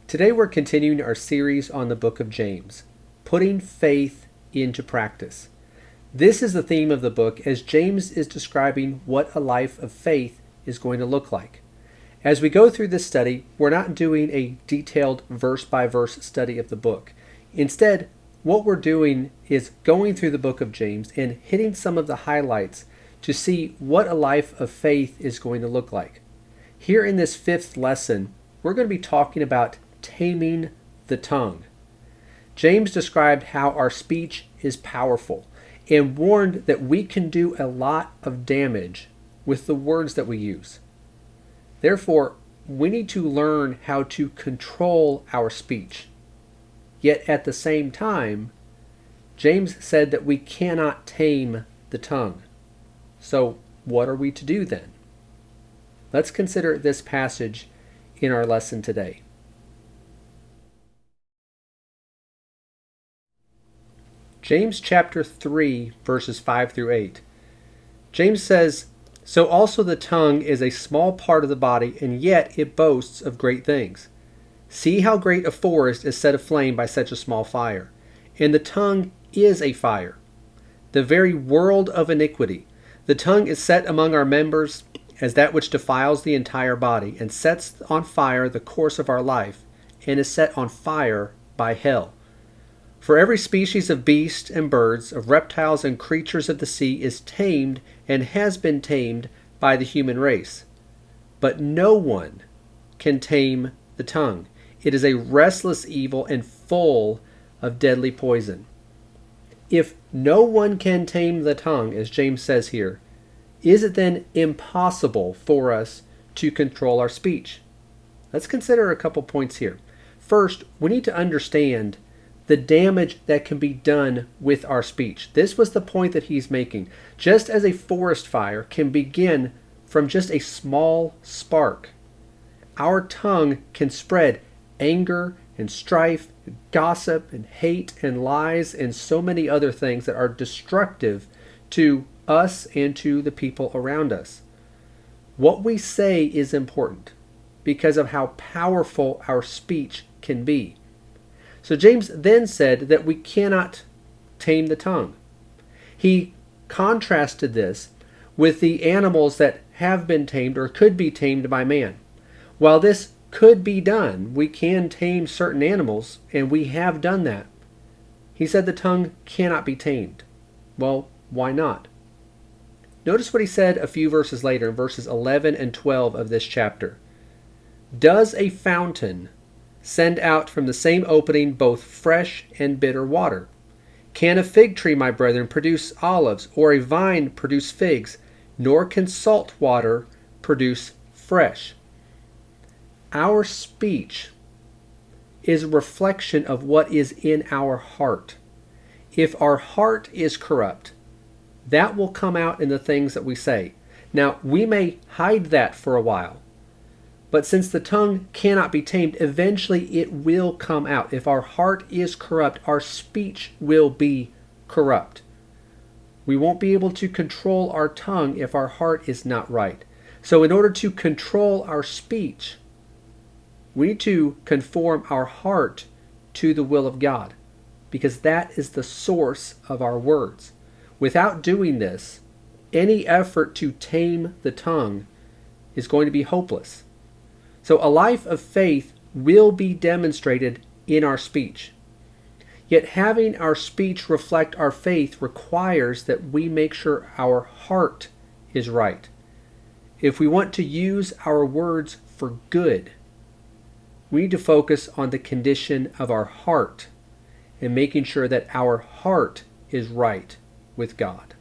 Today we're continuing our series on the book of James, putting faith into practice. This is the theme of the book as James is describing what a life of faith is going to look like. As we go through this study, we're not doing a detailed verse-by-verse study of the book. Instead, what we're doing is going through the book of James and hitting some of the highlights to see what a life of faith is going to look like. Here in this fifth lesson, we're going to be talking about taming the tongue. James described how our speech is powerful and warned that we can do a lot of damage with the words that we use. Therefore, we need to learn how to control our speech. Yet at the same time, James said that we cannot tame the tongue. So what are we to do then? Let's consider this passage in our lesson today. James chapter 3, verses 5 through 8. James says, "So also the tongue is a small part of the body, and yet it boasts of great things. See how great a forest is set aflame by such a small fire. And the tongue is a fire, the very world of iniquity. The tongue is set among our members as that which defiles the entire body, and sets on fire the course of our life, and is set on fire by hell. For every species of beasts and birds, of reptiles and creatures of the sea is tamed and has been tamed by the human race. But no one can tame the tongue. It is a restless evil and full of deadly poison." If no one can tame the tongue, as James says here, is it then impossible for us to control our speech? Let's consider a couple points here. First, we need to understand the damage that can be done with our speech. This was the point that he's making. Just as a forest fire can begin from just a small spark, our tongue can spread anger and strife, gossip and hate and lies and so many other things that are destructive to us and to the people around us. What we say is important because of how powerful our speech can be. So James then said that we cannot tame the tongue. He contrasted this with the animals that have been tamed or could be tamed by man. While this could be done, we can tame certain animals, and we have done that. He said the tongue cannot be tamed. Well, why not? Notice what he said a few verses later in verses 11 and 12 of this chapter. "Does a fountain send out from the same opening both fresh and bitter water? Can a fig tree, my brethren, produce olives, or a vine produce figs? Nor can salt water produce fresh." Our speech is a reflection of what is in our heart. If our heart is corrupt, that will come out in the things that we say. Now, we may hide that for a while, but since the tongue cannot be tamed, eventually it will come out. If our heart is corrupt, our speech will be corrupt. We won't be able to control our tongue if our heart is not right. So in order to control our speech, we need to conform our heart to the will of God, because that is the source of our words. Without doing this, any effort to tame the tongue is going to be hopeless. So a life of faith will be demonstrated in our speech. Yet having our speech reflect our faith requires that we make sure our heart is right. If we want to use our words for good, we need to focus on the condition of our heart and making sure that our heart is right with God.